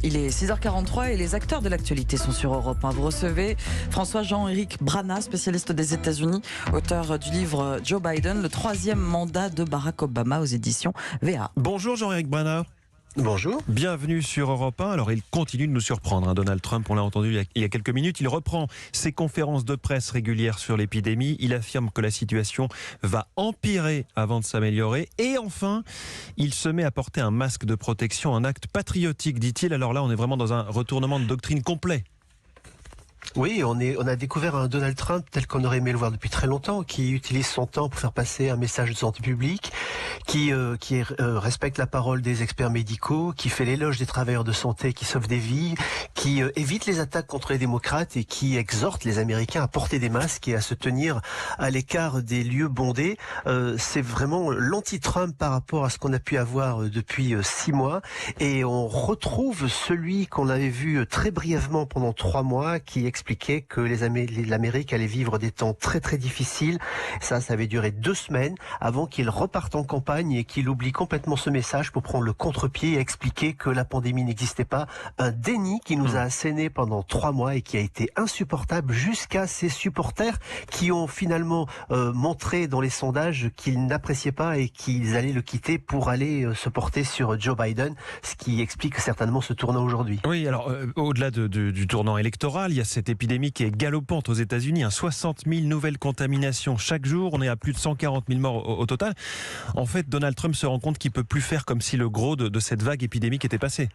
Il est 6h43 et les acteurs de l'actualité sont sur Europe 1. Vous recevez François-Jean-Éric Brana, spécialiste des États-Unis, auteur du livre Joe Biden, le 3e mandat de Barack Obama aux éditions VA. Bonjour Jean-Éric Brana. Bonjour. Bienvenue sur Europe 1. Alors il continue de nous surprendre, Donald Trump, on l'a entendu il y a quelques minutes. Il reprend ses conférences de presse régulières sur l'épidémie. Il affirme que la situation va empirer avant de s'améliorer. Et enfin, il se met à porter un masque de protection, un acte patriotique, dit-il. Alors là, on est vraiment dans un retournement de doctrine complet. Oui, on a découvert un Donald Trump tel qu'on aurait aimé le voir depuis très longtemps, qui utilise son temps pour faire passer un message de santé publique, qui respecte la parole des experts médicaux, qui fait l'éloge des travailleurs de santé qui sauvent des vies, qui évite les attaques contre les démocrates et qui exhorte les Américains à porter des masques et à se tenir à l'écart des lieux bondés. C'est vraiment l'anti-Trump par rapport à ce qu'on a pu avoir depuis 6 mois. Et on retrouve celui qu'on avait vu très brièvement pendant 3 mois, qui expliquait que l'Amérique allait vivre des temps très très difficiles. Ça avait duré 2 semaines avant qu'il reparte en campagne et qu'il oublie complètement ce message pour prendre le contre-pied et expliquer que la pandémie n'existait pas. Un déni qui nous a asséné pendant 3 mois et qui a été insupportable jusqu'à ses supporters qui ont finalement montré dans les sondages qu'ils n'appréciaient pas et qu'ils allaient le quitter pour aller se porter sur Joe Biden, ce qui explique certainement ce tournant aujourd'hui. Oui, alors au-delà du tournant électoral, il y a cette épidémie qui est galopante aux États-Unis, 60 000 nouvelles contaminations chaque jour, on est à plus de 140 000 morts au total. En fait, Donald Trump se rend compte qu'il ne peut plus faire comme si le gros de cette vague épidémique était passé.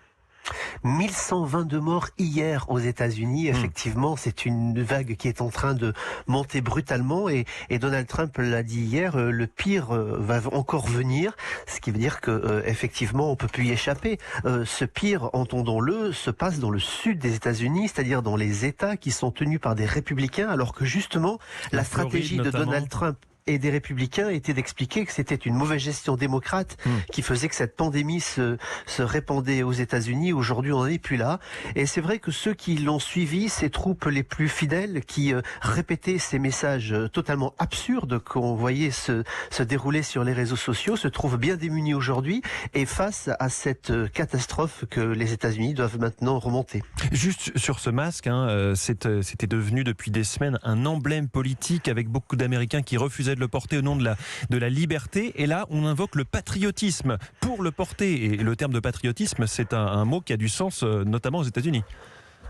1122 morts hier aux États-Unis. Effectivement, c'est une vague qui est en train de monter brutalement et Donald Trump l'a dit hier, le pire va encore venir, ce qui veut dire que effectivement on peut plus y échapper. Ce pire, entendons-le, se passe dans le sud des États-Unis, c'est-à-dire dans les États qui sont tenus par des républicains, alors que justement la stratégie de Donald Trump et des républicains était d'expliquer que c'était une mauvaise gestion démocrate qui faisait que cette pandémie se répandait aux États-Unis. Aujourd'hui, on n'en est plus là. Et c'est vrai que ceux qui l'ont suivi, ces troupes les plus fidèles, qui répétaient ces messages totalement absurdes qu'on voyait se dérouler sur les réseaux sociaux, se trouvent bien démunis aujourd'hui et face à cette catastrophe que les États-Unis doivent maintenant remonter. Juste sur ce masque, c'était devenu depuis des semaines un emblème politique avec beaucoup d'Américains qui refusaient de le porter au nom de la liberté. Et là, on invoque le patriotisme pour le porter. Et le terme de patriotisme, c'est un mot qui a du sens, notamment aux États-Unis.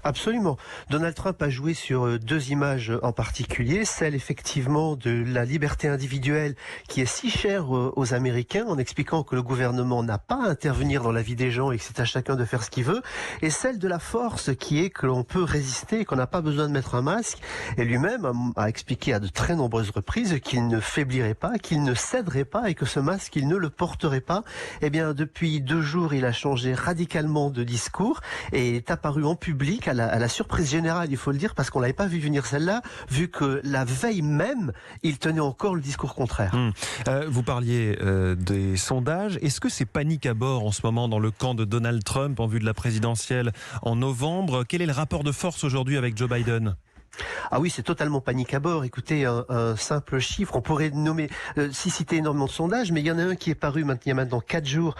Absolument. Donald Trump a joué sur 2 images en particulier, celle effectivement de la liberté individuelle qui est si chère aux Américains, en expliquant que le gouvernement n'a pas à intervenir dans la vie des gens et que c'est à chacun de faire ce qu'il veut, et celle de la force qui est que l'on peut résister et qu'on n'a pas besoin de mettre un masque. Et lui-même a expliqué à de très nombreuses reprises qu'il ne faiblirait pas, qu'il ne céderait pas et que ce masque, il ne le porterait pas. Eh bien, depuis 2 jours, il a changé radicalement de discours et est apparu en public à la surprise générale, il faut le dire, parce qu'on l'avait pas vu venir celle-là, vu que la veille même, il tenait encore le discours contraire. Vous parliez des sondages. Est-ce que c'est panique à bord en ce moment dans le camp de Donald Trump en vue de la présidentielle en novembre? Quel est le rapport de force aujourd'hui avec Joe Biden ? Ah oui, c'est totalement panique à bord. Écoutez, un simple chiffre, on pourrait citer énormément de sondages, mais il y en a un qui est paru il y a maintenant 4 jours,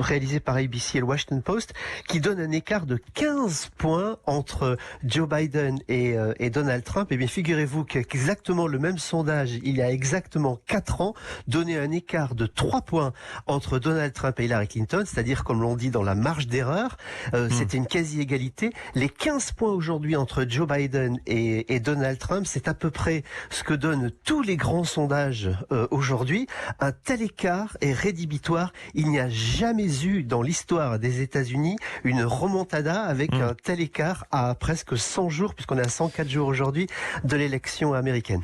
réalisé par ABC et le Washington Post, qui donne un écart de 15 points entre Joe Biden et Donald Trump. Et bien, figurez-vous qu'exactement le même sondage, il y a exactement 4 ans, donnait un écart de 3 points entre Donald Trump et Hillary Clinton, c'est-à-dire, comme l'on dit, dans la marge d'erreur. C'était une quasi-égalité. Les 15 points aujourd'hui entre Joe Biden et Donald Trump, c'est à peu près ce que donnent tous les grands sondages aujourd'hui. Un tel écart est rédhibitoire. Il n'y a jamais eu dans l'histoire des États-Unis une remontada avec un tel écart à presque 100 jours, puisqu'on est à 104 jours aujourd'hui de l'élection américaine.